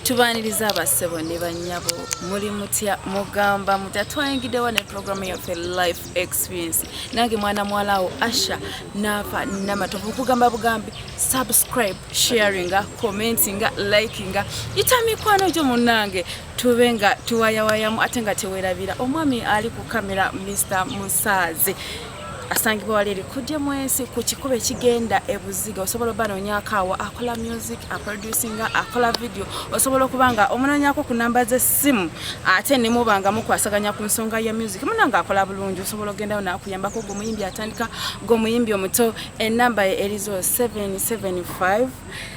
tubaniriza abasebo ne banyabo muri mutya mugamba mutatwayingidewo ne programu yaffe life experience nange mwana mwalawo Asha nava namatovu kugamba bugambi subscribe sharinga commentinga likinga itamikwano gyo munange tubenga tuwayawayamu ate nga tewerabira omwami ali ku kamera Mr. Musaze asangibwa waliri kujja mwesi ku kikube kigenda ebuziga osobola banonya akawa akola music producinga akola video osobola kubanga omunanyako ku namba ze simu ate ne mubanga mukwasaganya ku nsonga ya music munanga akola bulungi osobola genda na kuyambako go muyimbi atandika go muyimbi omuto enamba erizo 775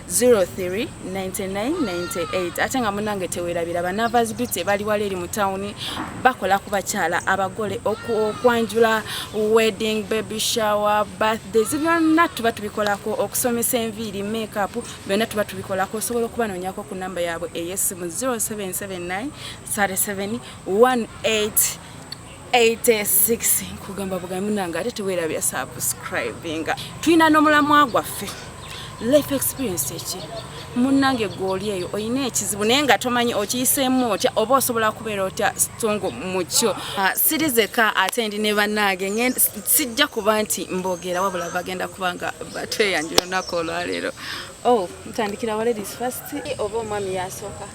039998 ate nga munange tewerabira banavas beauty bali waliri mu town bakola ku bakyala abagole okwanjula wedding baby shower birthdays byonna tuba tubikolako okusomesa enviiri makeup byonna tuba tubikolako osobola okubanonyako ku namba yaabwe ey'essimu 0779 37 1886 kugamba bugambi munange ate tewerabira subscribing tulina n'omulamwa gwaffe life experience eki munange goli eyo oyina ekizibu naye nga tomanyi okiyiseemu otya oba osobola kubeera otya stongo mukyo sirizeka ate ndi ne bannange sijja kuba nti mbogera wabula bagenda kubanga batweyanjula olunaku olwaleero ntandikira wa ladies first oba omwami yasooka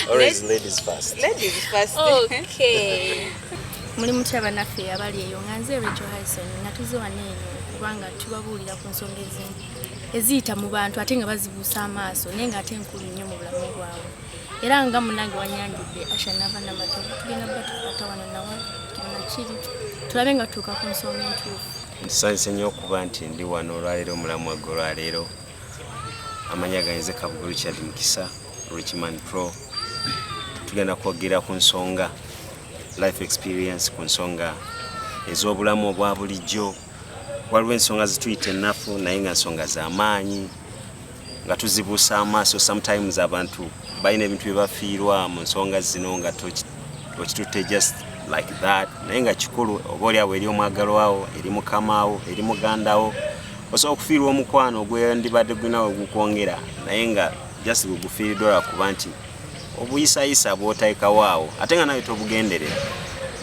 Always ladies first. Ladies first. Okay. Muli mutya banaffe abali eyo nganze Rachel Harrison natuze waneeyo kubanga tubabuulira ku nsonga ezimu eziyita mu bantu ate nga bazibuusa amaaso naye nga ate nkulu nnyo mu bulamu bwabwe era nga munange wanyanjudde Asha nava namatovu tugenda batukwata wano nawe kirina kiri tulabe nga tuuka ku nsonga entuufu. Nsanyuse nnyo okuba nti ndi wano olwaleero omulamu wagge olwaleero amanya ganyize Kabugu Richard Mukisa Richman Pro tugenda kwogera ku nsonga life experience ku nsonga ez'obulamu obwa bulijjo waliwo ensonga zituyita ennafu naye nga nsonga z'amaanyi nga tuzibuusa amaaso sometimes abantu balina ebintu bye bafiirwa mu nsonga zino nga okitutte just like that naye nga kikulu oba oliawo eri omwagalwawo eri mukamaawo eri mugandawo osobola okufiirwa omukwano ogwendibadde gulinawe gukwongera naye nga just gugufiiriddwa lwakuba nti obuyisayisa bw'oteekawo awo ate nga nawe tobugenderera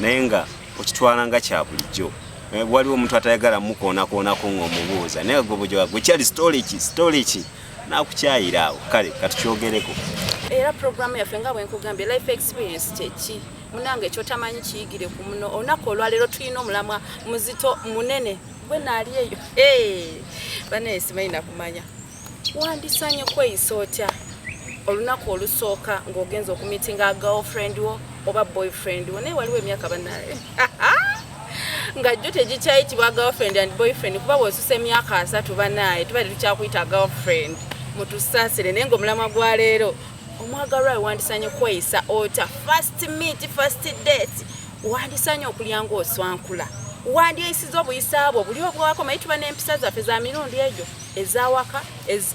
naye nga okitwala nga kya bulijjo waliwo omuntu atayagala mukoonakoonako ng'omubuuza naye gwe kyali story ki n'akukyayira awo kale katukyogereko era programu yaffe nga bwenkugambye life experience kyeki munange ekyotamanyi kiyigire ku muno olunaku olwaleero tulina omulamwa muzito munene gwe naali eyo banaye simanyi nakumanya wandisanye kweyisa otya olunaku olusooka ng'ogenza okumitinga girlfriend wo oba boyfriend wo naye waliwo emyaka banaye nga jjo tegikyayitibwa girlfriend and boyfriend kuba bw'osusa emyaka 3 banaye tuba tetukyakuyita girlfriend mutusaasire naye ng'omulamwa gwa leero omwagalwayo wandisanye kweyisa otya first meet first date wandisanye okulya ng'oswankula wandyeyisiza obuyisa bwo buli obwako mayi tuba n'empisa zaffe za mirundi egyo ezawaka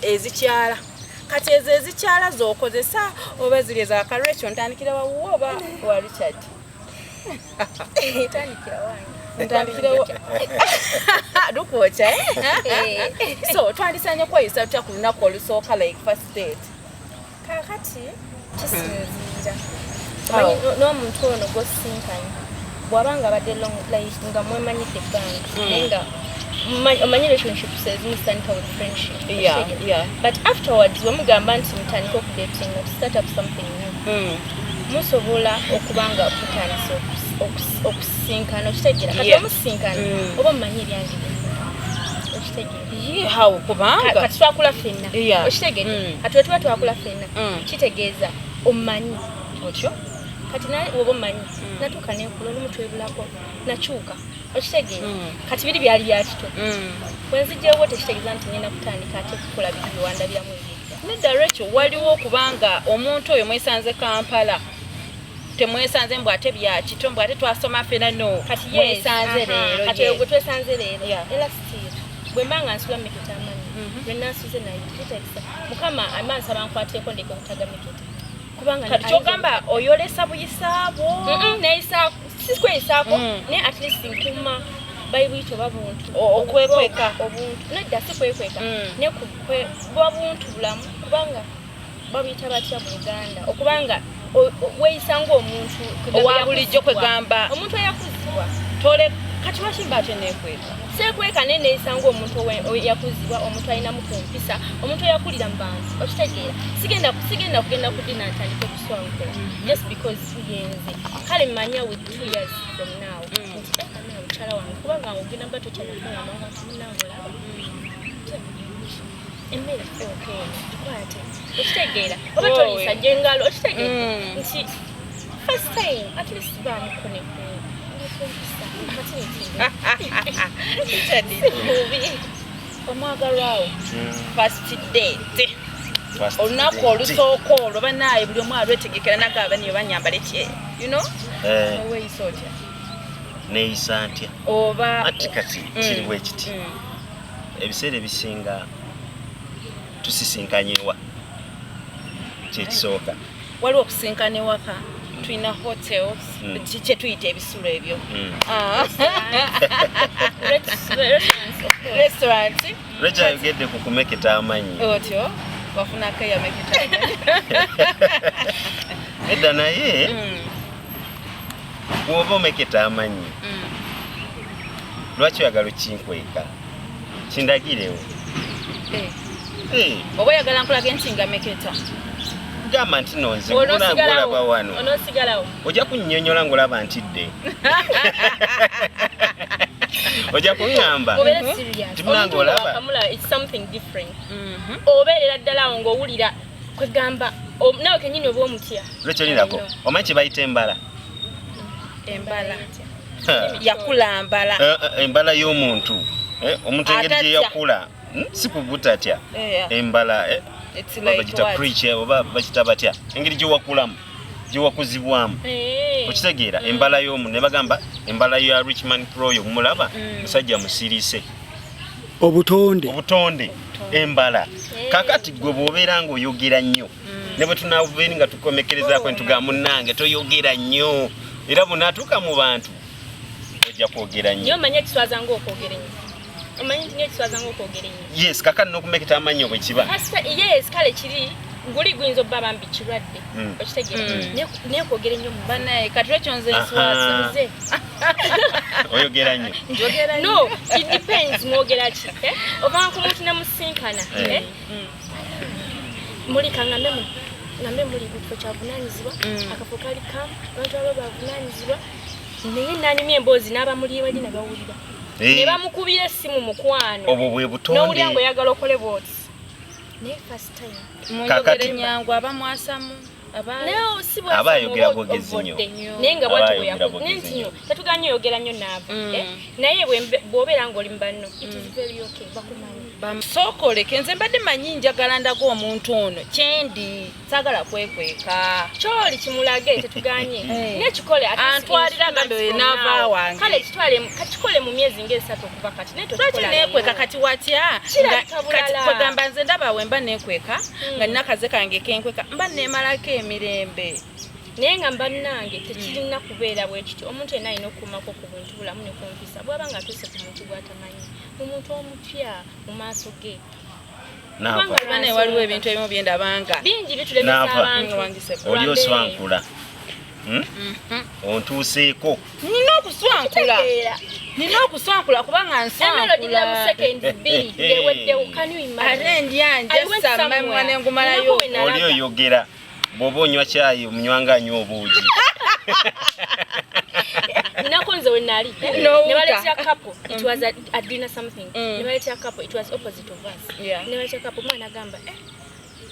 ezikyala kati ezo ezikyala z'okozesa oba ziri eza Rachel ntandikira wawo oba wa Richard ntandikira lukwoca so twandisanye kweyisa tutya ku lunaku olusooka like first date kakati kisinziira n'omuntu ono gw'osisinkanye bw'abanga abadde long life nga mwemanyidde ebbanga naye nga omanyi relationships ezimu zitandika with friendship but afterwards wemugamba nti mutandika okudatinga to start up something new musobola okubanga mutandise okusinkana okitegeera kati omusisinkana oba mumanyi ebyange okitegeera kubanga kati twakula ffenna okitegeera kati we tuba twakula ffenna kitegeeza omumanyi otyo kati naye oba omanyi natuuka nenkula olumu twebulako nakyuka okitegeera kati biri byali byakito bwenzijjawo tekitegeeza nti ngenda kutandika ate kukola biri byewandabiramu nedda Rachel waliwo okubanga omuntu oyo mwesanze Kampala temwesanze mbw ate byakito mbw ate twasoma ffena no kati mwesanze leero kati gwe twesanze leero era sitiira bwe mbanga nsula meketa amanyi lwenna nsuze naye kitegesa mukama amansi abankwateko ndeke obutaga meketa kati kyogamba oyolesa buyisaabwo neyisaako sikweyisaako naye at least nkuma bayibuyita oba buntu okwekweka obuntu nedda si kwekweka ne bwa buntu bulamu kubanga babuyita batya mu Uganda okubanga weeyisa ng'omuntu owa bulijjo kwegamba omuntu eyakuzibwa tole kati lwaki mba teneekweka seekweka ne neeyisa ng'omuntu eyakuzibwa omuntu alinamu ku mpisa omuntu eyakulira mu bantu okitegeera sigenda kugenda ku dina ntandike kuswankola just because yenze kale mmanya with 2 years from now nti ekamera mukyala wange kubanga ogenda mba tokyanafunga manga timunangolaba emmere okeena tukwate okitegeera oba toliisa gyengalo okitegeera nti first time at least bamukone omwagalwawo first date olunaku olusooka olwo banaaye buli omu alwetegekera nagaba niyo banyambala kye oweeyisa otya neeyisa ntya oba ati kati kiriwo ekiti ebiseera ebisinga tusisinkanye wa kyekisooka waliwo okusinkana ewaka tulina hotels kye tuyita ebisulo ebyo restaurant lwekyo ayogedde ku kumeketa amanyi otyo wafunako eyameketa edda naye bw'oba omeketa amanyi lwaki oyagala okinkweka kindagirewo oba oyagala nkulaga nti nga meketa gamba nti nonze ngulaba wano onoosigalawo ojja kunnyonnyola ngulaba ntidde ojja kuŋŋamba timunanga olaba obeerera ddala awo ng'owulira kwegamba nawe kenyini oba omutya lwekyo lirako omanyi kye bayita embala yakulambala embala y'omuntu omuntu engeri gye yakula si kubutatya embala bagita preach oba bagita batya engeri gye wakulamu gye wakuzibwamu okitegeera embala y'omuntu ne bagamba embala ya Richmond Pro yo mulaba musajja musirise obutonde embala kakati gwe bw'obeera ng'oyogera nnyo ne bwe tunaavueni nga tukomekerezaako ntugamba munnange toyogera nnyo era bw'onaatuuka mu bantu ojja kwogera nnyo omanyi ekiswaza ng'okwogera ennyo omanyi nti ekiswaza ng'okwogera ennyo yes kakati n'okumeketa amanyi bwe kiba yes kale kiri nguli guyinza obba bambi kirwadde okitegeera naye kwogera ennyo mu banaye kati lwekyo nze nswaza oyogera nnyo no it depends mwogera ki ovanga ku muntu nemusinkana muli ngambe muli kifo kyavunaanyizibwa akafo kali kamu abantu abo bavunaanyizibwa naye nanyumya emboozi n'abamuli wali ne bawulira ne bamukubira essimu mukwano obwo bwe butonde n'owulira ng'oyagala okole bwoti naye first time mwogere nyangu abamwasamu aba ayogera bwogezi nnyo naye nga bwati bweyakoze nnyo tetuganye oyogera nnyo naabo naye bw'obeera ng'oli mu banno it is very okay bakumanyi bamusokoleke nze mbadde manyi njagala ndaga omuntu ono kyendi saagala kwekweka kyoli kimulage tetuganye nekikole antwalira gambe naava wange kale kakikole mu myezi ng'esatu okuva kati naye lwaki neekweka kati watya kati kwegamba nze ndaba we mba neekweka nga nina kaze kange kenkweka mba neemalako emirembe naye nga mbannange tekirina kubeera bwe kityo omuntu yenna alina okukumako ku buntu bulamu ne kumpisa bw'aba nga atuuse ku muntu gw'atamanyi omuntu omupya mu maaso ge naye waliwo ebintu ebimu byendabanga bingi bitulemesa abantu oli oswankula ontuuseeko nina okuswankula kubanga nswankula ate ndyanjasamamwa nengumalayo oli oyogera bw'oba onywa caayi omunywanga anywa obuugi nako nze we nali ne baleetera couple it was a dinner something ne baleetera couple it was opposite of us ne baleetera couple mwana agamba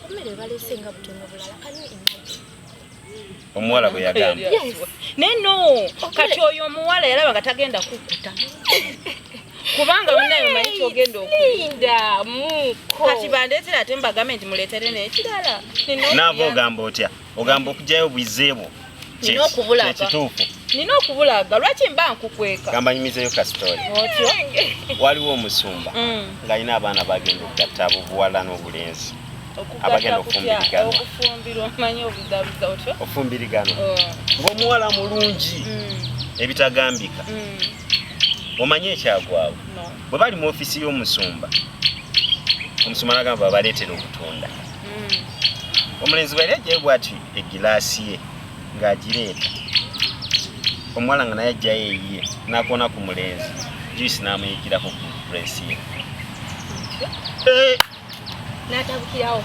ommere baleese nga butono bulala kani imagine omuwala bwe yagamba naye no kati oyo omuwala yalaba nga tagenda kukkuta kubanga munayo manyi kyogenda okulinda muko kati bandeetera ate mbagambe nti muleetere n'ekirala naava ogamba otya ogamba okugyayo bwizeebwo kyekituufu nina okubulaga lwaki mba nkukweka gamba nyumizeyo kasitooli otyo waliwo omusumba ng'alina abaana bagenda okugatta abobuwala n'obulenzi abagenda okufumbirwa omanyi obuzabuza otyo ofumbirigano ng'omuwala mulungi ebitagambika omanye ekyagwawo bwe bali mu ofisi y'omusumba omusumba n'agamba baleetera okutunda omulenzi bwe yajjayo bw'ati egilaasi ye ng'agireeta omuwala nga naye ajjayo eyiye n'akoona ku mulenzi juice n'amuyigirako ku puresi ye n'atabukirawo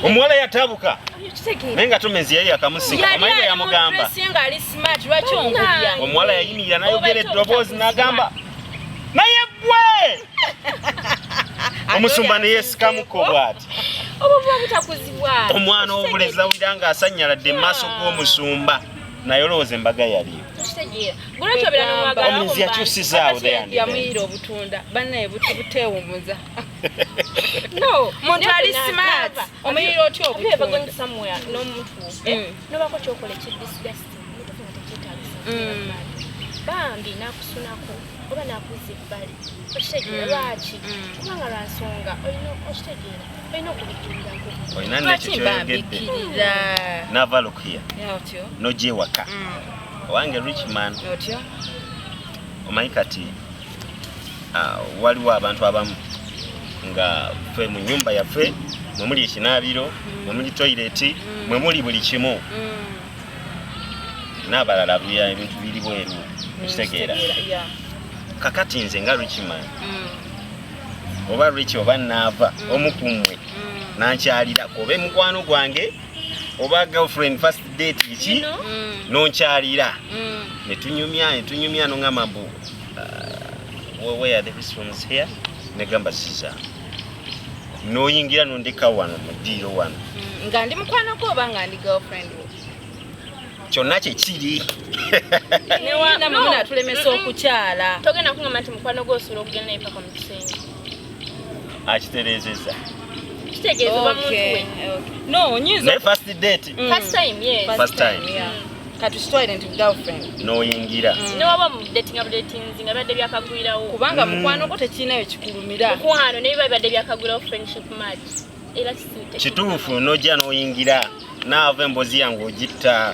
omuwala yatabuka naye nga tomezi yali akamusinga omayiga yamugamba omuwala yayimirira n'ayogera eddoboozi n'agamba naye gwe omusumba ne yeesikamuko bw'ati omwana w'obulezi awulira ng'asanyaladde mu maaso g'omusumba naye olowooza embaga yaliyo omulenzi yakyusizaawo yamuyira obutunda bannaye buteewumuza muntu ali smart omuyira otya obutunda n'omuntu nobako kyokola ekidisgusting nga tekyetaagisa bambi n'akusunako oba n'akuzza ebbali okitegeera lwaki kubanga lwansonga okitegeera olina okubitundako olina nekyo kyoyogedde nava lukiya nojja ewaka owange richman omanyi kati waliwo abantu abamu nga ffe mu nnyumba yaffe mwe muli ekinaabiro mwe muli toyireti mwe muli buli kimu n'abalala ebintu biri bweru ekitegeera kakati nze nga richman oba rich oba naava omukumwe nankyalira oba mukwano gwange oba girlfriend first date ki nonkyalira netunyumya nongamba mbu where are the restrooms here negamba siza noyingira nondeka wano mudiiro wano nga ndi mukwano gwo oba nga ndi girlfriend wo kyonna kyekiri namwe atulemesa okukyala togenda kungamba nti mukwano gwo osobola okugenda naye paka mu kisenge akitereezeza kitegeeza oba muntu we no nyizo naye first date first time yes first time katustwalire nti girlfriend noyingira newaba mu dating nga bibadde byakagwirawo kubanga mukwano gwo tekirinayo kikulumira mukwano naye bibadde byakagwirawo friendship match era kituufu nojja noyingira naava embozi yange ogitta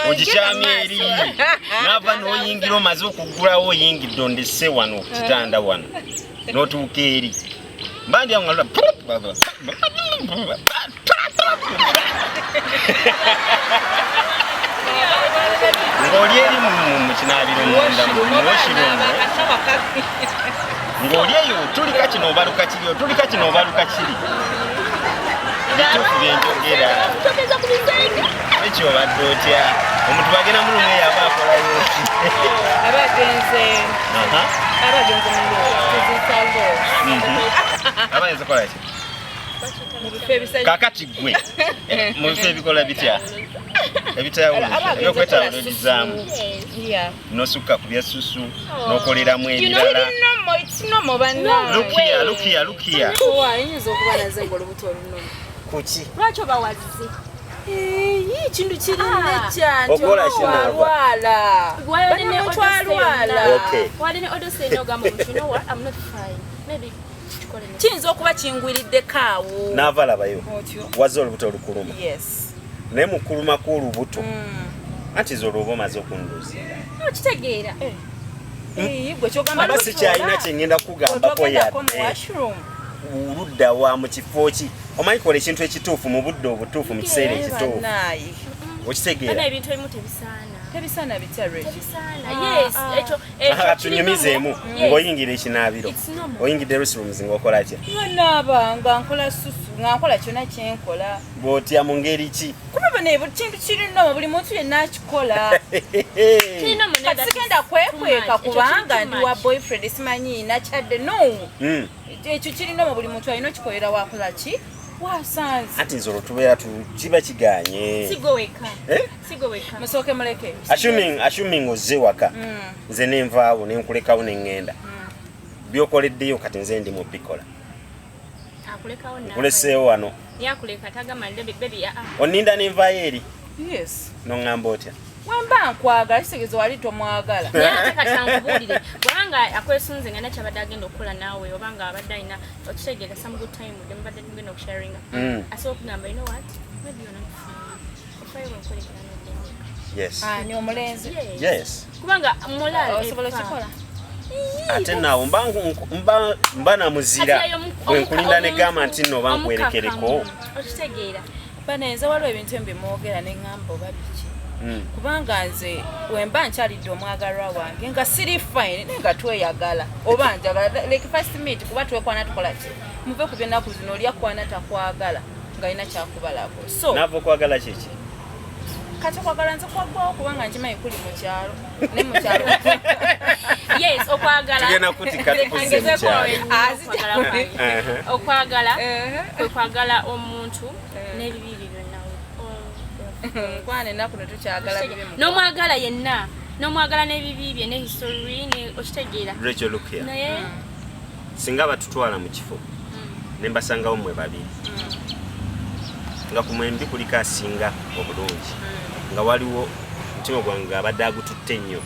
ogikyamya eri naava noyingira omaze okugulawo oyingidde ondesse wano kitanda wano notuuka eri mbandi yange ng'oli eri mu kinaabiro munda muwashirungu ng'oli eyo tulika kino obaluka kiri otulika kino obaluka kiri bituufu byenjogera ekyo obadde otya omuntu bagenda mu lumu eyo aba akolayo abagenze kola ki kakati gwe mu bifo ebikola bitya ebitayawuluza ebyokwetawulurizaamu nosukka ku byasusu n'okoleramu ebirala lukiya ayinza okuba naze ng'olubuto olunomu kuki lwaki oba wazize kintu kiyinza okuba kingwiriddeko awo naava labayo wazze olubuto olukuluma naye mukulumako olubuto anti ze olwoba omaze okunduuza okitegeera aba sikyalina kyengenda kukugambako yadde oludda wa mu kifo ki omanyi kola ekintu ekituufu mu budde obutuufu mu kiseera ekituufu okitegeera ebintu ebimu tebisaana tunyumizeemu ng'oyingira ekinaabiro oyingidde restrooms ng'okola kye naaba nga nkola susu nga nkola kyonna kyenkola bw'otya mu ngeri ki kuba kintu kirinomo buli muntu yenna akikola kati sigenda kwekweka kubanga ndi wa boyfriend simanyi nakyadde no ekyo kirinomo buli muntu alina okikolera wakola ki wasanze ati nze olwo tubeera kiba kiganye musooke muleke assuming ozze waka nze nenvaawo nenkulekawo neŋŋenda byokoleddeyo kati nze ndi mu bikola nkuleseewo wano oninda nenvaayo eri noŋŋamba otya wemba nkwagala kitegeeza wali tomwagala katankubulire kubanga akwesunze nga nakyabadde agenda okukola naawe obanga abadde alina okitegeeza some good time mubadde tugenda okusharinga asobola okugamba you know what maybe you're not fine okolekera yes ni omulenzi yes kubanga mulala osobola okikola ate naawo mba namuzira wenkulinda negamba nti nno bankwerekereko okitegeera banenze waliwo ebintu embimwogera neŋŋamba oba biki kubanga nze wemba nkyalidde omwagalwa wange nga siri fine naye nga tweyagala oba njagala like first meet kuba twekwana tukola ki muve ku byennaku zino oli akwana takwagala ng'alina kyakubalako so naava okwagala kiki kati okwagala nze kwaggwawo kubanga nkimanyi kuli mu kyalo ne mu kyalo yes okwagala tugenda kuti katukuze mu kyalo okwagala kwe kwagala omuntu n'ebibi byonna nkwana ennaku ne tukyagala n'omwagala yenna n'omwagala n'ebibi bye ne history ne okitegeera Rachel look here naye singa batutwala mu kifo ne mbasangawo mmwe babiri nga ku mwembi kuliko asinga obulungi nga waliwo mutima gwange abadde agututte ennyo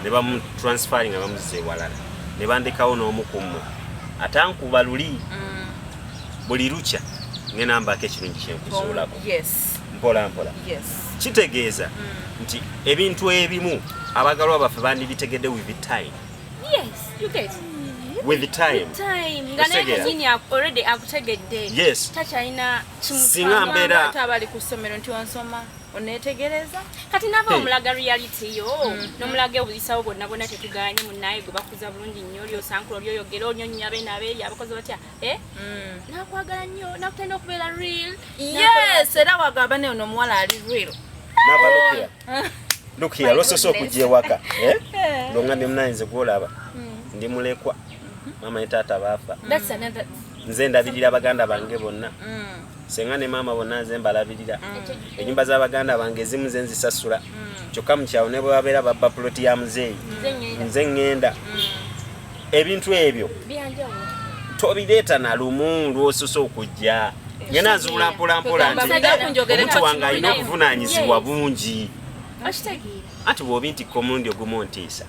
ne bamutransferi nga bamuzza ewalala ne bandekawo n'omu ku mmwe atankuba luli buli lukya ngenambako ekirungi kyenkuzuulako mpola mpola kitegeeza nti ebintu ebimu abagalwa baffe bandibitegedde with time with time nga nekanyini already akutegedde yes takyalina singa mbeera abali ku ssomero nti wansoma oneetegereza kati nava omulaga reality yo n'omulaga obuzisawo bonna bonna tetuganye munnaye gwe bakuza bulungi nnyo olyosankula olyoyogera onyonyonya benabeeri abakozi batya nakwagala nnyo nakutenda okubeera real yes era wagamba ne ono omuwala ali real look here lososo okujja ewaka longambye munayinze gwolaba ndi mulekwa mama ne taata baafa nze ndabirira baganda bange bonna senga ne mama bonna nze mbalabirira ennyumba z'abaganda bange ezimu ze nzisasula kyokka mukyawo ne bwe babeera babba puloti ya muzeeyi nze ŋŋenda ebintu ebyo tobireeta na lumu lwososa okujja ngena nzuula mpolampola nti omuntu wange alina obuvunaanyizibwa bungi anti bw'obi nti komundi ogumu ontiisa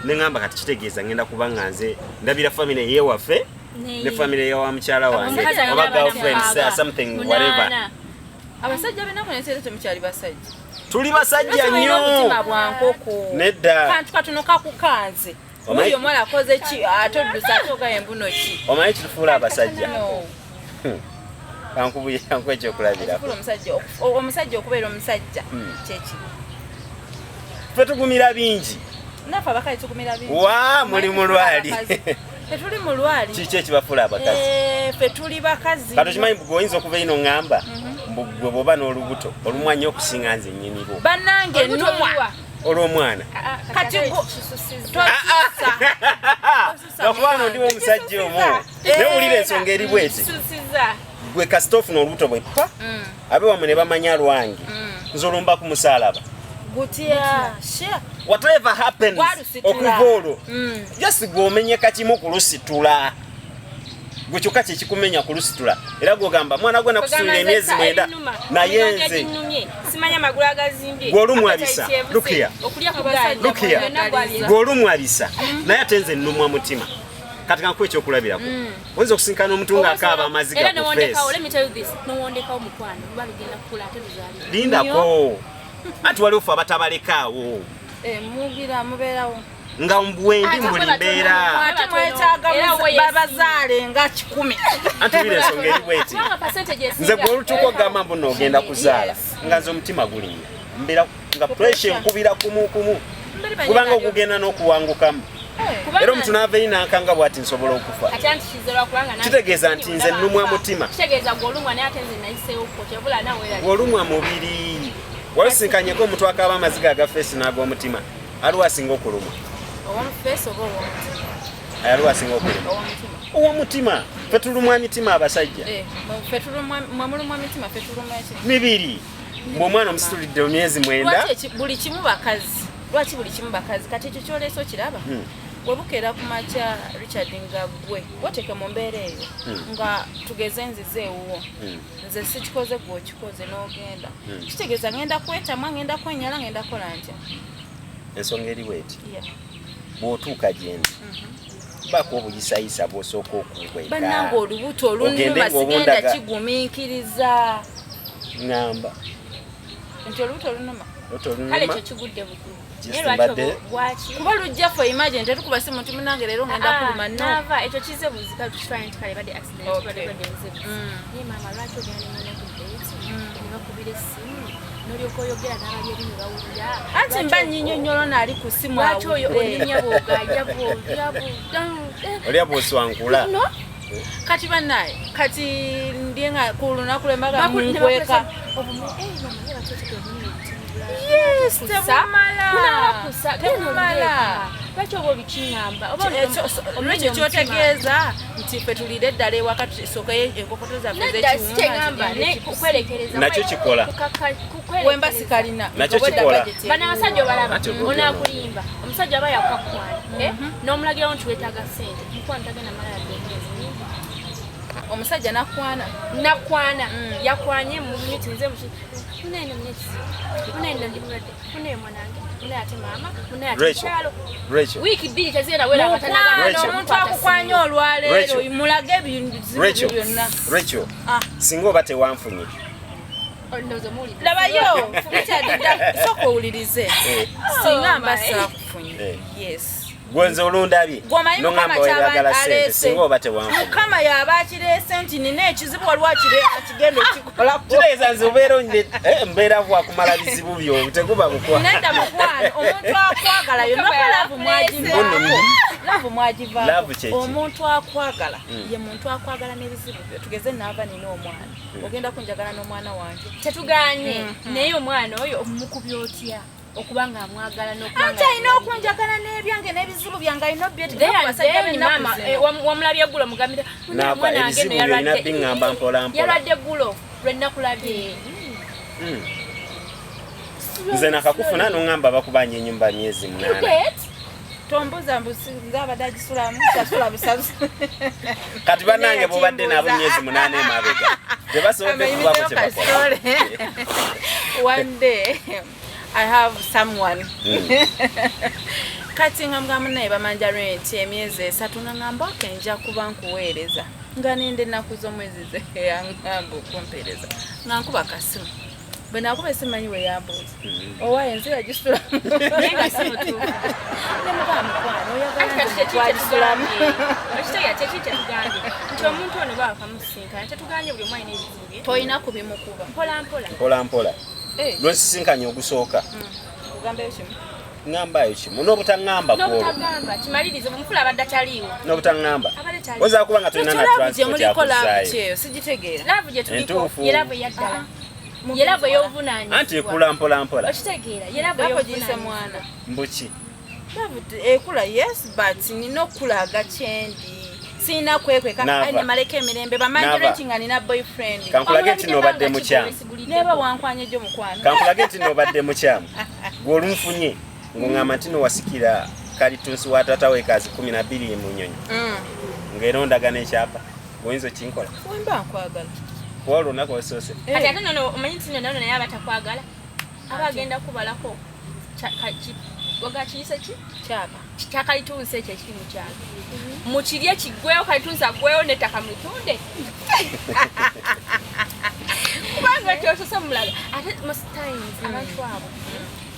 neŋŋamba kati kitegeeza ngenda kuba nga nze ndabira famire eyewaffe ne famire eyawa mukyala wange oba girlfriend something whatever abasajja benaku nenseera temukyali basajja tuli basajja nnyo omutima bwankoko nedda kantu katono kakukanze oyo omwana akoze ki ate oddusa ate ogaye embuno ki omanyi kitufuula abasajja kankubuyanku ekyokulabirako omusajja okubeera omusajja kyeki ffe tugumira bingi naffe abakali tugumira bingi wa muli mulwali fetuli mulwali kiki ekibafuula abakazi ffe tuli bakazi kati okimanyi bweoyinza okuva ino ŋŋamba gwe bwoba n'olubuto olumwanyi okusinga nze nnyinibo bannange nnumwa olw'omwana kati okubano ndiwo omusajja omu newulira ensonga eri bweti gwe kasitofu n'olubuto bwe pa abe wamwe ne bamanya lwange nze olumba ku musaalaba gutya whatever happens okuva olwo just gwomenye kakimu kulusitula gwe kyokka kyekikumenya kulusitula era gwogamba mwana gwe nakusuula emyezi 9 naye nze gw'olumwabisa lukiya gw'olumwabisa naye ate nze nnumwa mutima kati kankuwa ekyokulabirako oyinza okusinkana omuntu ng'akaaba amazzi ga ku lindako ati waliwo ffe abatabalekaawo mubeerawo nga bwendi mbuli mbeera ate mwetaaga babazaale nga 10 antuwira ensonga eri bweti nze gw'olutuuka ogamba mbu n'ogenda kuzaala nga nze omutima gulinnya mbeera nga puresha enkubira kumukumu kubanga okugenda n'okuwangukamu era omuntu n'ava eri n'ankanga bw'ati nsobola okufa kitegeeza nti nze nnumwa mutima gw'olumwa mubiri walisinkanyeko omuntu akaaba amaziga agafeesi n'ag'omutima aliwo asinga okulumwa aliwo asinga okulumwa ow'omutima ffe tulumwa mitima abasajja mibiri ng'omwana omusitulidde mu myezi 9 buli kimu bakazi lwaki buli kimu bakazi kati ekyo kyoleesa okiraba webukeera ku makya Richard nga gwe woteeke mu mbeera eyo nga tugeze nzize ewuwo nze sikikoze gwe okikoze n'ogenda kitegeeza ngenda kwetamwa ngenda kwenyala ngenda kola ntya ensonga eri bweti bw'otuuka gyendi bako obuyisayisa bw'osooka okukweka bannanga olubuto olunuma sigenda kigumiikiriza ŋŋamba nti olubuto olunuma kale kyo kigudde bugulu Mbadde kuba lujja for imagine tetukuba simu nti munange leero ngenda kuluma nava ekyo kizebuzi kale tukitwala nti kale badde accident badde nzebuzi naye maama lwaki ogenda nemanya ku date ne bakubira essimu n'olyoka oyogera n'abali eri ne bawulira anti mba nnyinnyonnyola naali ku simu lwaki oyo olinya bwogajja olya bwoswankula kati bannaye kati ndi nga ku lunaku lwembaga munkweka yes tebumala lwaki oba obikiŋŋamba olwekyo kyotegeeza nti ffe tulire eddala ewaka tusookayo enkokoto zaffe zekikwerekereza nakyo kikola wemba sikalina nakyo kikola bano abasajja obalaba onaakulimba omusajja aba yakwakwala n'omulagirawo nti weetaaga ssente mukwano tagenda mala yadde emyezi mingi omusajja nakwana yakwanye mu miti nze munaina mnyekizibu munaina ndi mulwadde munaye mwanange munaye ate maama munaye ate kyalo wiiki bbiri tezigenda weramukwano omuntu akukwanya olwaleero mulage ebizibu byonna Rachel singa oba tewanfunye labayo fubitadda sooka owulirize singa mba saakufunye yes gwenze olundabye nongamba weyagala sente singa oba tewanfunye mukama yaba akireese nti nina ekizibu waliwo akigenda okikola kitegeeza nze mbeera bwakumala bizibu byo teguba mukwano nedda mukwano omuntu akwagala yonna laavu mwagivaako omuntu akwagala ye muntu akwagala n'ebizibu byo tugeze naava nina omwana ogenda kunjagala n'omwana wange tetuganye naye omwana oyo omumukubya otya okubanga amwagala ate alina okunjagala n'ebyange n'ebizibu byange alina obyetwabasajja wamulabye eggulo mugambira ebizibu byolina biŋŋamba mpolampola yalwadde eggulo lwenakulabye nze nakakufuna noŋŋamba bakubanja ennyumba myezi 8 tombuza mbusinga abadde agisulamu sasula busabusa kati bannange bubadde nabo myezi 8 emabega tebasobodde kubaako kyebakola one day I have someone kati nga mugamba naye bamanja rent emyezi 3 nga ngamba okenja kuba nkuweereza nga nende ennaku z'omwezi yangamba okumpeereza nga nkuba kasimu bwe nakuba esimanyi we yambuuza owaye nzira gisulamu nti omuntu ono baakamusinkana tetuganye buli omwalina ebizibu bye toyina kubimukuba mpolampola lwensisinkanye ogusooka kugambayo kimu ŋŋambayo kimu n'obutaŋŋamba kwolwo kimalirize omufula abadde ataliiwo n'obutaŋŋamba oza kuba nga tulina na transport yakuzaayo sigitegeera laavu gye tuliko ye laavu eyaddala ye laavu ey'obuvunaanyizibwa anti ekula mpolampola okitegeera ye laavu ey'obuvunaanyizibwa mwana mbuki ekula yes but nina okulaga kyendi sina kwekweka aina maleka emirembe bamanjireti nga nina boyfriend kankulage nti n'obadde mukyamu neba wankwanye gyo mukwano kankulage nti n'obadde mukyamu gw'olunfunye ng'oŋŋamba nti nowasikira kalitunsi wa taata w'ekazi 12 mu nnyonyi ng'era ondagana ekyapa oyinza okinkola wemba nkwagala kuba olunaku olusoose kati ate nono omanyi nti nono naye abatakwagala aba agenda kubalako oga kiyise ki kyapa kyakalitunsi ekyo ekiri mu kyalo mukirye kiggweyo kalitunsi aggweyo n'ettaka mulitunde kubanga kyosose mulaga ate most times abantu abo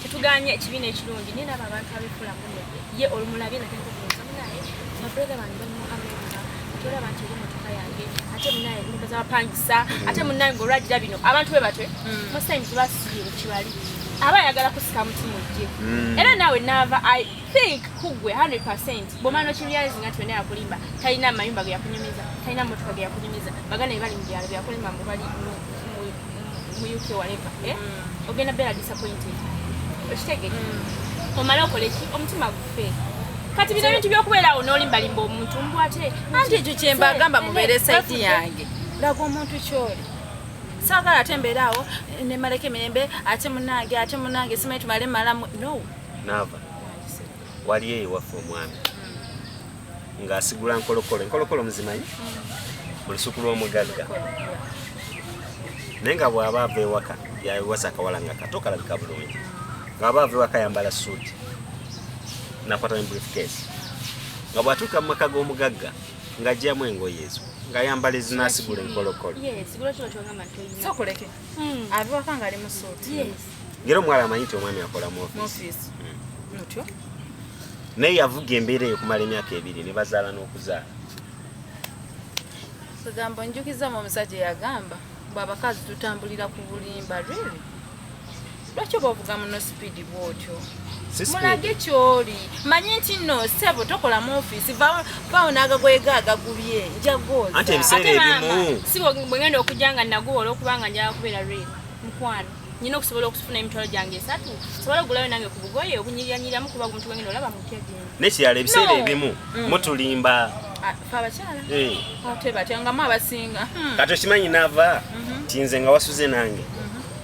tetuganye ekibiina ekirungi naye nabo abantu abefula muno ye olumulabye natekubunza munaye mabrother bange bali mu America tolaba nti eri motoka yange ate munaye mukazi abapangisa ate munaye ng'olwagira bino abantu be batwe most times basiire kibali aba yagala kusika mutima ojje era nawe nava I think kugwe 100% bomano kirealize nga twene yakulimba talina amayumba ge yakunyumiza talina motoka ge yakunyumiza bagana ebali mu byalo byakulimba mu bali mu UK whatever ogenda bera disappointed okitege omala okoleki omutima gufe kati bino bintu byokubeerawo n'olimbalimba omuntu mbwate anti ekyo kyemba agamba mubeere saidi yange laga omuntu kyoli saagala ate mbeeraawo ne maleka emirembe ate munange simanyi tumale malamu no naava wali eyo waffe omwami ng'asigula enkolokolo muzimanyi mu lusuku lw'omugagga naye nga bw'aba ava ewaka yawasa akawala nga kato kalabika bulungi ng'aba ava ewaka yambala suuti nakwata ne briefcase nga bw'atuuka mu maka g'omugagga ng'ajjamu engoye ezo ng'ayambala ezinasigula enkolokolo sokuleke ava ewaka ng'ali mu suuti ngera omuwala amanyi nti omwami akola mu office Ntyo. Naye yavuga embeera eyo kumala emyaka 2 ne bazaala n'okuzaala. Kugamba njukiza mu omusajja yagamba bw'abakazi tutambulira ku bulimba really. Lwaki obavuga muno speed bwotyo? Mulage kyoli. Manyi nti nno ssebo tokola mu office vaawo n'agagoyega agagubye njagoza. Ate ebiseera ebimu. Si bwe ngenda okujja nga naguwola okubanga njala kubeera real. Mukwano. Nyina okusobola okufuna emitwalo gyange 3. Sobola okugulayo nange ku bugoye obunyiryanyiiramu kuba omuntu wengenda olaba mutya gyendi. N'ekirala ebiseera ebimu mutulimba. Abakyala? Ate batya mu abasinga. Kati okimanyi nava tinze nga wasuze nange.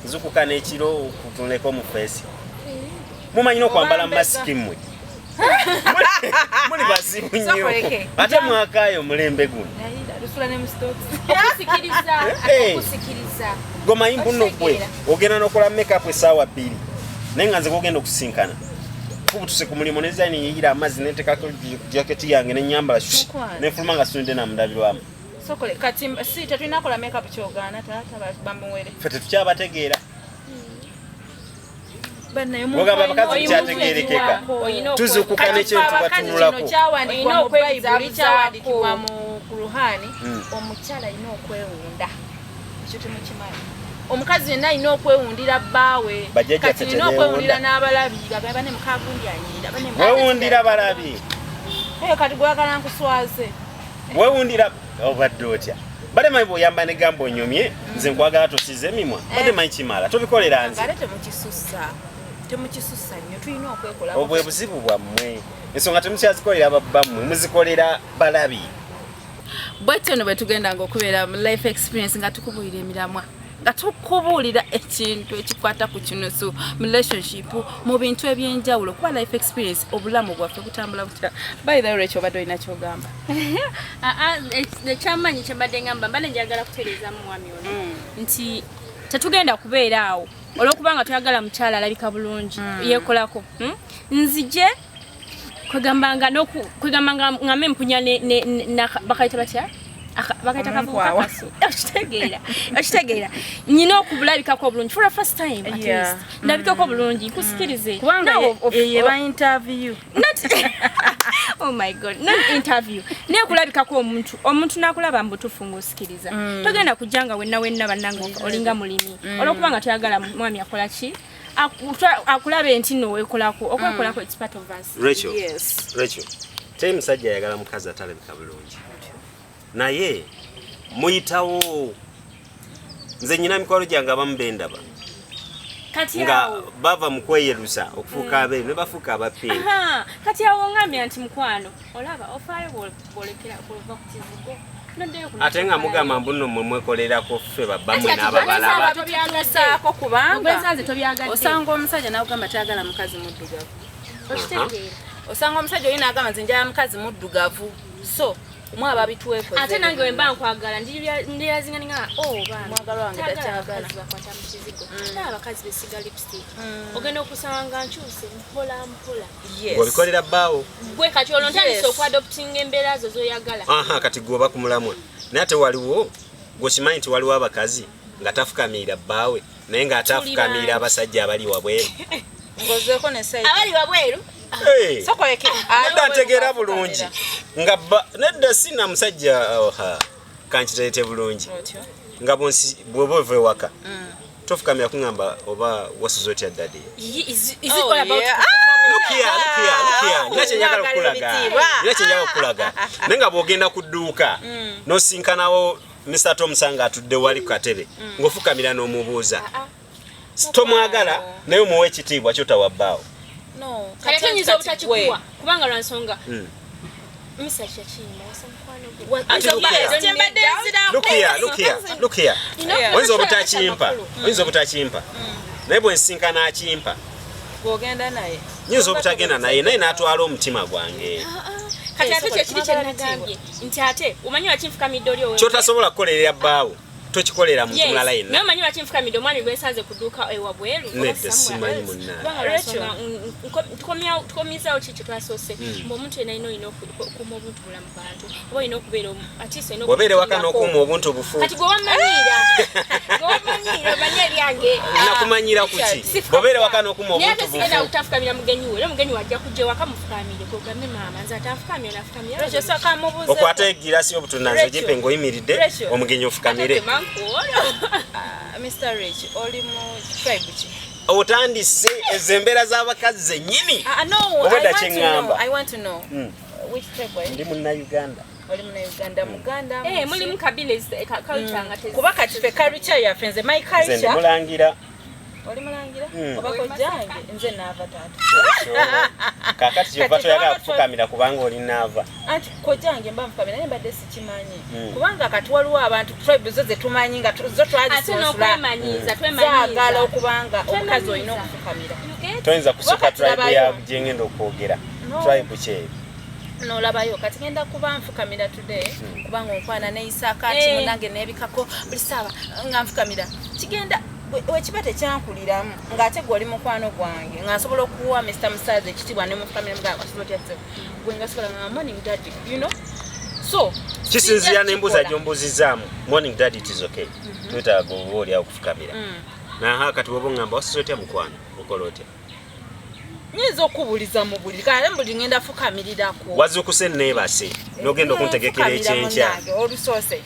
Nzukuka n'ekiro okutuneko mu face. Mumanyi n'okwambala masiki mmwe. Muli bazibu nnyo. Ate mwakaayo mulembe guno. Okusikiriza. Gomanyi mbuno gwe ogenda n'okola makeup essaawa 2 naye nga nze gogenda okusinkana. Kubutuse ku mulimu ne design yira amazzi n'entekako jacket yange n'ennyambala n'enfuluma nga sunde na mundabirwamu. Sokole kati si tetulina kola makeup kyogana taata bamwere. Ffe tetukyabategeera. Mugamba abakazi tukyategeerekeka. Tuzukuka n'ekintu tubatunulako. Olina okwewunda mu Kuruhani omukyala alina okwewunda. Ekyo temukimanyi. Omukazi yenna alina okwewundira bbaawe. Kati alina okwewundira n'abalabi bagamba ne mukagundi anyirira. Wewundira balabi. Kati gwagala nkuswaze. Wewundira obadde otya. Bade mayi boyamba ne gambo onyomye nze nkwagala tosize mimwa. Bade mayi kimala tobikolera nze. Ngale temukisussa. Temukisussa nnyo tulina okwekola. Obwe buzibu bwammwe. Ensonga temukyazikolera babbammwe muzikolera balabi. Bwetyo bwe tugenda ng'okubeera mu life experience nga tukubuulira emiramwa. Nga tukubuulira ekintu ekikwata ku kinusu mu relationship mu bintu ebyenjawulo kuba life experience obulamu bwaffe butambula butya. By the way Rachel obadde olina kyogamba. Ekyamanyi kyembadde ngamba mbadde njagala kutereeza mu mwami ono nti tetugenda kubeera awo olw'okubanga tuyagala mukyala alabika bulungi yeekolako nzije kwegambanga ngame mpunya bakayita batya bakaita kavukaso okitegeera nyina okubulabikako obulungi for the first time at least ndabikako obulungi nkusikirize kubanga yeba interview oh my god not interview ne kulabikako omuntu nakulaba mbutufu ng'osikiriza togenda kujjanga wenna bannange olinga mulimi olwokubanga toyagala mwami akola ki akulabe nti no weekolako okwekolako it's part of us. Rachel teri musajja ayagala mukazi atalabika bulungi naye muyitawo nze nyina mikwalo gyange abamu bendaba nga bava mu kweyerusa okufuuka abeeru ne bafuuka abapeeri. Kati awo ngambye nti mukwano olaba ofaayo bwolekera kuva ku kizigo ate nga mugamba mbuno mmwe mwekolerako ffe babbamwe n'ababalaba tobyagasako kubanga osanga omusajja n'agamba tayagala mukazi muddugavu. Osanga omusajja olina agamba nze njagala mukazi muddugavu so mwaba bituwekoze ate nange wemba nkwagala ndirazinganinga mwagala wange takyagala bakwata mu kizigo n'abakazi besiga lipstick ogenda okusanga nkyuse mpola obikolera bbaawo gwe kati olwo ntandise okuadoptinga embeera zo zoyagala kati gwoba ku mulamwa naye ate waliwo gwokimanyi nti waliwo abakazi nga tafukamira bbaawe naye nga atafukamira abasajja abali wabweru ngozeeko ne sayidi abali wabweru sokoleke ntegeera bulungi nga nedda sina musajja kankiteete bulungi nga bw'oba ova ewaka tofukamira kuŋŋamba oba wasuze otya ddade nina kyenjagala okukulaga naye nga bw'ogenda ku dduuka n'osinkanawo Mr. Thompson atudde wali ku katebe ng'ofukamira n'omubuuza tomwagala naye omuwa ekitiibwa kyotawa bbaawo. No, kati nyiza obutakikuwa kubanga lwa nsonga misasha chimba wasamkwano look here oyinza obutakimpa naye bwensinkana akimpa bwogenda naye nyinza obutagenda naye n'atwala omutima gwange kati ate kyekiri kyenagambye nti ate omanyi wakinfukamidde oli owe kyotasobola kukolerera bbaawo tokikolera muntu mulala yenna naye omanyi wakinfukamidde omwami gwensanze ku dduuka ewa bweru nedda simanyi munnaye tukomizaawo ki kyetwasoose omuntu yenna alina olina okukuuma obuntu bulamu bantu oba olina okubeera wabeere waka n'okuuma obuntu bufu kati gwe wamanyira omanyi yange nakumanyira kuki bobere wakano kuma omuntu sigenda kutafukamira mugenyi we mugenyi wajja kujja waka mufukamire kogambe mama nza tafukamira nafukamira Rachel saka mubuze okwata egirasi obutunazo jipengo imiridde omugenyi ofukamire Mr. Rich oli mu tribe ki otandise ezembera z'abakazi nyini no I want to know which tribe ndi munna Uganda oli mu Uganda muganda muli mu kabile kawitanga tezi kuba kati fe culture ya fenze my culture nze mulangira oli mulangira obako jange nze naava tatu kakati kyova toyagala kufukamira kubanga oli naava anti ko jange mba mfukamira naye mbadde sikimanyi kubanga kati waliwo abantu tribe zo zetumanyi nga zo twazisonsula twemanyizagala okubanga omukazi olina okufukamira toyinza kusuka tribe ya gyengenda okwogera tribe kyeyo nolabayo kati ngenda kuba nfukamira today kubanga onkwana ne Isaka ati munange nebikako buli sawa nga nfukamira kigenda wekibate kyankuliramu ng'ate gwoli mukwano gwange nga nsobola okuwa Mr. Musaze ekitibwa ne mufukamira mga asobola yatse gwenga sobola nga morning daddy you know so kisinzira n'embuza gy'ombuzizaamu morning daddy it is okay twetaaga oli awo kufukamira naha kati woba ngamba wasizotya mukwano okola otya nyinza okubuliza mu buli kale mbuli ngenda fukamirirako wazukuse neebase n'ogenda okuntegekera ekyenkya olusoose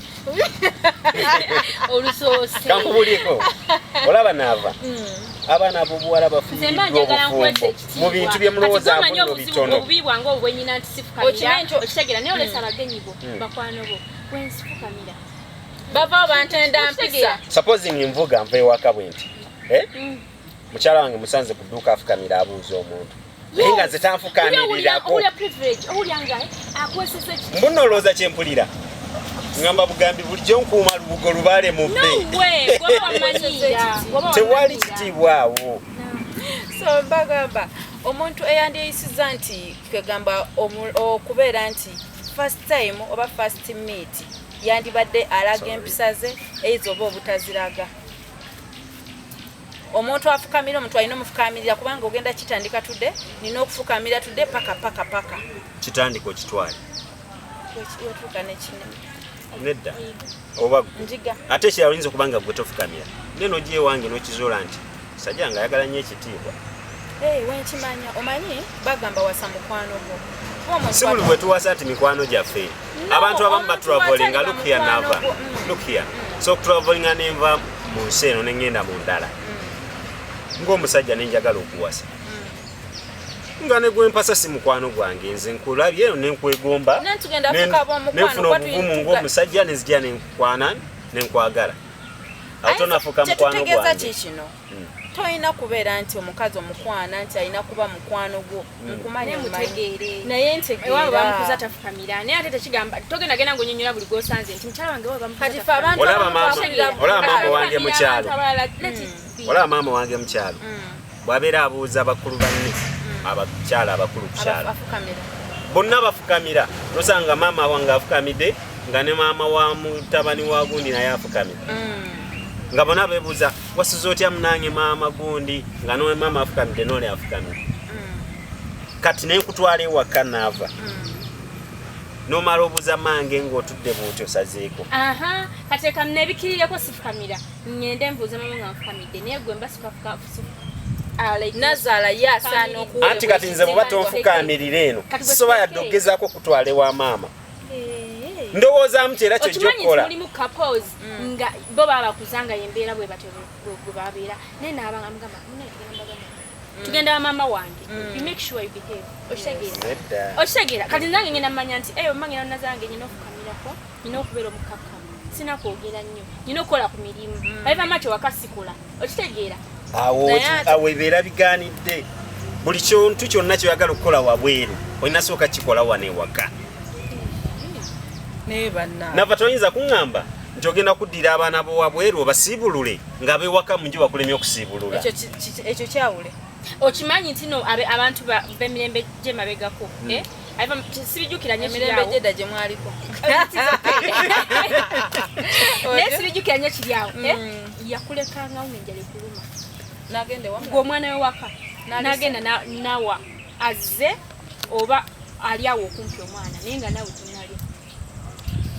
kankubuliko olaba naava abaana abobuwala bafuyiddwa obufumbo mu bintu bye mulowooza mu bitono obubi bwange obwenyina nti sifukamira okitegera naye olesa abagenyi bo bakwano bo wensifukamira bava bantenda mpisa supposing nvuga nva ewaka bwe nti mukyala wange musanze ku dduuka afukamira abuuza omuntu naye nga zetanfukamirirako mbunolooza kyempulira ngamba bugambi bulijjo nkuuma lubugo lubaale mu bbe tewali kitiibwa awo so bagamba omuntu eyandiyisiza nti kwegamba okubeera nti first time oba first meet yandibadde alaga empisa ze ezo oba obutaziraga omuntu afukamira omuntu alina omufukamirira kubanga ogenda kitandika tudde nina okufukamira tudde paka kitandika okitwale wetuuka nekine nedda oba njiga ate ekirala oyinza okubanga gwe tofukamira neno ogy ewange n'okizoola nti sajja nga ayagala nnyo ekitiibwa wenkimanya omanyi bagamba wasa mukwano gwo si buli bwe tuwasa ati mikwano gyaffe abantu abamu batravolinga lukia nava lukia so okutravolinga nenva mu nsi eno nengenda mu ndala ng'omusajja nenjagala okuwasa nga negwempasa si mukwano gwange nze nkulabye eno nenkwegomba nenfuna obuvumu ng'omusajja nenzija nenkwana nenkwagala awo tonafuuka mukwano gwange toyina kubeera nti omukazi omukwana nti alina kuba mukwano gwo nkumanya mutegeere naye ntegeera bamukuza tafukamira naye ate tekigamba togenda genda ngonyonyola buli gwosanze nti mukyala wange kati fe abantu olaba maama wange mukyalo olaba maama wange mukyalo bw'abeera abuuza bakulu banne abakyala abakulu kukyala bonna bafukamira nosanga maama wange afukamidde nga ne maama wa mutabani wa gundi naye afukamira nga bona bebuuza wasiza otya munange maama gundi nga nowe maama afukamidde nole afukamira kati nenkutwala ewaka naava nomala obuuza mange ng'otudde bwoti osazeeko kati ka nebikirireko sifukamira ngende mbuuza maama nga nfukamidde naye gwe mba nazaala ye asaana okuwa anti kati nze bweba tonfukamirira eno sisoba yadde ogezaako okutwala ewa maama ndowoozaamu kyera kyojjokkola mulimu couples nga bo babakuzanga yembeera bwe batyo bwe babeera naye naabanga mugamba tugenda wa maama wange you make sure you behave okitegeera kati nange ngenda mmanya nti omangina nazange nyina okukamirako nyina okubeera omukakkamu sina kwogera nnyo nyina okukola ku mirimu aliva makyo wakasikola okitegeera awo ebeera bigaanidde buli kintu kyonna kyoyagala okukola wabweru olina sooka kikola wane ewaka nava toyinza kuŋŋamba nti ogenda kuddira abaana bowabweru obasiibulule nga abewaka mu nju bakulemye okusiibulula ekyo kyawule okimanyi nti no abantu b'emirembe gyemabegako sibijjukira nnyo emirembe gyedda gye mwaliko naye sibijjukira nnyo kiryawo yakulekangawo nenjala ekuluma ng'omwana we waka n'agenda nawa azze oba ali awo okumpi omwana naye nga nawe tunalya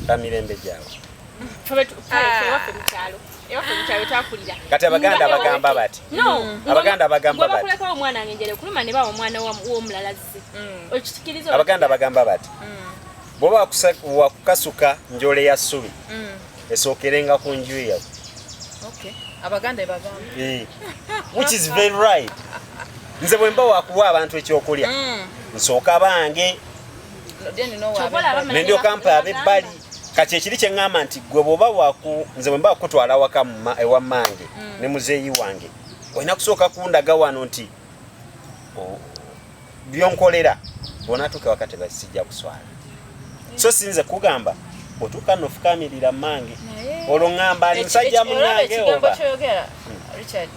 bamirembe gyawe kyalo ewafe mu kyalo twakulira kati abaganda bagamba bati abaganda bagamba bati bakuleka omwana angenjere kuluma ne bawo omwana w'omulala zze okitikirizo abaganda bagamba bati boba wakukasuka njole ya ssubi esookerenga ku nju yawe abaganda bagamba which is very right nze bwe mba wakuwa abantu ekyokulya nsooka bange nendio kampa abebbali kati ekiri kye ŋŋamba nti gwe bw'oba nze bwe mba wakutwala waka ewa mmange ne muzeeyi wange olina kusooka kundaga wano nti byonkolera bw'onaatuuka wakati basijja kuswala so sinze kugamba otuuka nofukamirira mmange olwo ŋŋamba ali musajja munnange oba Richard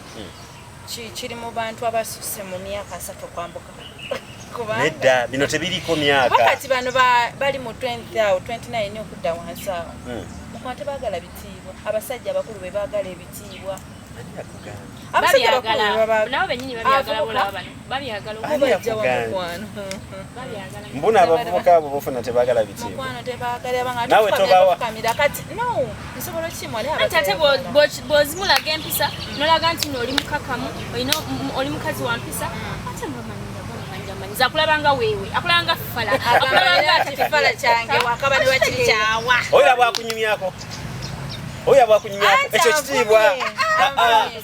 kiri mu bantu abasuse mu myaka 3 kwambuka nedda bino tebiriko myaka wakati bano bali mu 29 okudda wansi awo mukwate baagala bitiibwa abasajja abakulu be baagala ebitiibwa abasajja abakulu nabo benyini babyagala bola bano babyagala okubajja wamukwano mbuna abavubuka abo bofuna tebaagala bitiibwa mukwano tebaagala banga nawe tobawa kamera kati no nsobola kimwa ne ate ate bw'ozimulaga empisa nolaga nti oli mukakamu oli mukazi wa mpisa ate nza kulabanga wewe akulanga fala akulanga fala kyange wakaba ne bakiri kyawa oya bwakunyumyako ekyo kitiibwa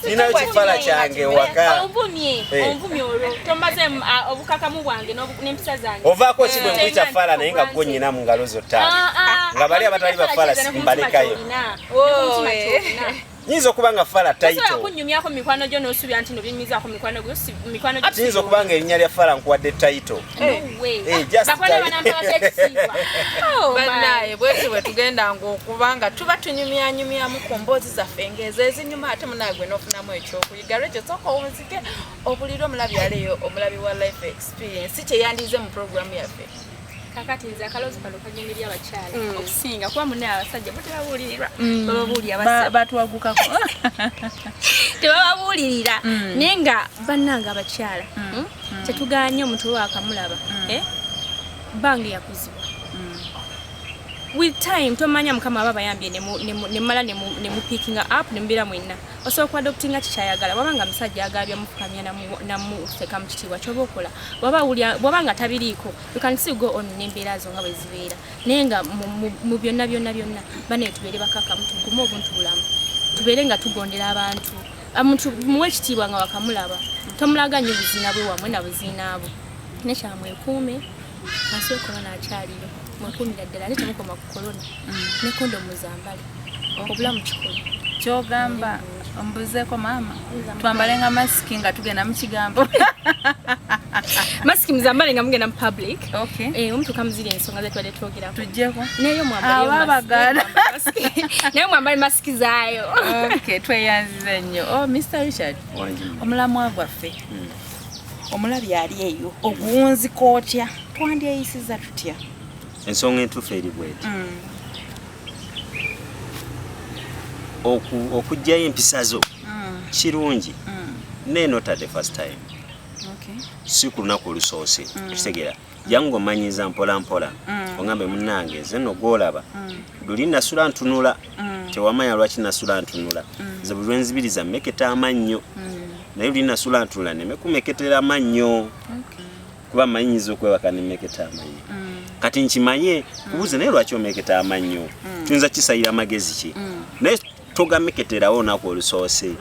nina ekifala kyange waka onvumye olwo tomaze obukakamu bwange n'empisa zange ovaako ki bwe nkuyita fala naye nga gwo nnyina mu ngalo zottaano nga bali abatali bafala simbalekayo nyinza okuba nga fala taito okunyumyako mikwano gyo n'osubira nti nobinyumizaako mikwano gyo kiyinza okuba nga erinnya lya fala nkuwadde taito bannaye bwezi bwe tugenda ng'okubanga tuba tunyumyanyumyamu ku mboozi zaffe ng'ezo ezinyuma ate munaagwe n'ofunamu ekyokuyiga lwekyo sooka owunzike obulire omulabi aleeyo omulabi wa life experience kyeyandize mu programu yaffe kakati nze akaloozi kano kagenderya abakyala okusinga kuba munne abasajja tebabuulirirwa bababuulira batwagukako tebababuulirira naye nga bannanga abakyala tetuganye omuntu wakamulaba bange yakuzibwa with time tomanya mukama aba bayambye nemala nemupikinga up nembira mwenna osobola okuadoptinga kikyayagala wabanga musajja agabya mufukamya namuteka mu kitiibwa kyoba okola wabanga tabiriiko you can still go on n'embeera zo nga bwe zibeera naye nga mu byonna bane tubeere bakakamu tugume obuntu bulamu tubeere nga tugondera abantu omuntu muwe ekitiibwa nga wakamulaba tomulaganye buzina bwe wamwe na buzina abo nekyamwekuume asi okolona akyaliyo mwekumira ddala ate temukoma ku kolona ne kondomu zambale obulamu kikulu kyogamba ombuzeeko maama twambalenga masiki nga tugenda mu kigambo masiki muzambale nga mugenda mu public omutuuka muziri ensonga zetwadde twogerako tujjeko naye mwambale masiki zaayo tweyanziza nnyo Mr. Richard omulamwa gwaffe omulabi ali eyo oguwunzika otya twandyeyisiza tutya ensonga entuufu eri bweti okugjayo empisa zo kirungi naye not at the first time si ku lunaku olusoose okitegeera jangu omanyiza mpolampola ogambe munnange ze nno gwolaba luli nasula ntunula tewamanya lwaki nasula ntunula ze buli lwenzibiriza mmeketa amannyo naye luli nasula ntunula nemekumeketera amannyo kuba manyinyiza okwebaka nemeketa amannyo kati nkimanye kubuuza naye lwaki omeketa amannyo tuyinza kisayira magezi ki naye togameketerawo olunaku olusoose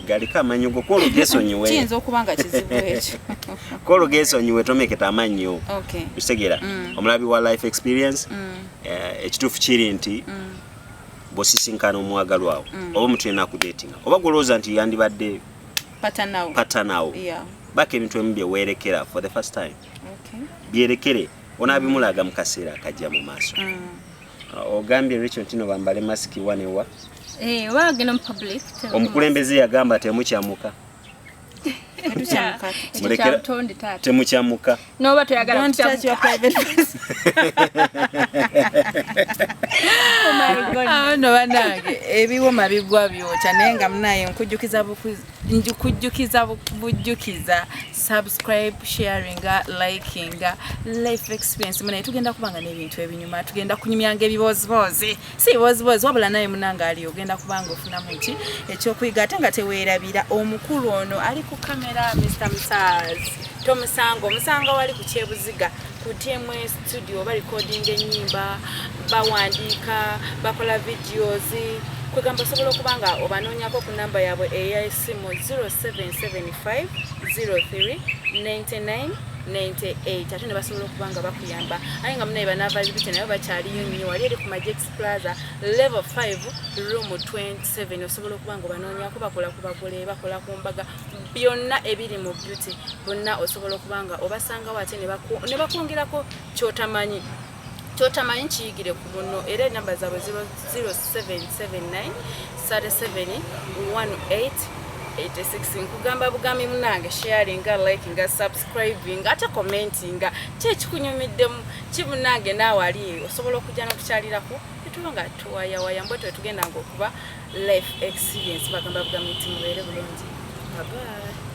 galeka amannyo go kwolwo gesonyiwe kiyinza okuba nga kizibu ekyo kwolwo gesonyiwe tomeketa amannyo kitegeera omulabi wa life experience ekituufu kiri nti bw'osisinkana omwagalwawo oba omuntu yena akudatinga oba golowooza nti yandibadde patanawo baka ebintu ebimu byeweerekera for the first time byerekere onaabimulaga mu kaseera akajja mu maaso ogambye Rachel ntino bambale masiki wanewa wagenda mu public omukulembeze yagamba temukyamuka temukyamuka noba toyagala no banange ebiwoma bigwa byokya naye nga munaye nkujjukiza njukujjukiza bujjukiza subscribe sharing liking life experience muna tugenda kubanga n'ebintu ebinyuma tugenda kunyumyanga ebibozibozi si bibozibozi wabula naye munanga ali ogenda kubanga ofuna muki ekyokuyiga ate nga teweerabira omukulu ono ali ku kamera Mr. Musaz Musango wali ku Kyebuziga ku TMS studio ba recording ennyimba bawandiika bakola videos kwegamba osobola okubanga obanoonyako ku namba yaabwe ey'essimu 0775 03 99 98 ate ne basobola okubanga bakuyamba aye nga munaye banaava libiti naye bakyaliyo nnyo wali eri ku Majex Plaza level 5 room 27 osobola okubanga obanoonyako bakola ku bagole bakola ku mbaga byonna ebiri mu beauty bonna osobola okubanga obasangawo ate ne bakwongerako kyotamanyi kiyigire ku muno era enamba zaabwe 0779 37 18 86 nkugamba bugambi munange sharing liking subscribing ate commenting kyekikunyumiddemu kimunange naawe ali osobola okujja n'okukyalirako tuba nga tuwayawaya mbwe tugenda nga okuba life experience bagamba bugambi nti mubeere bulungi. Bye bye.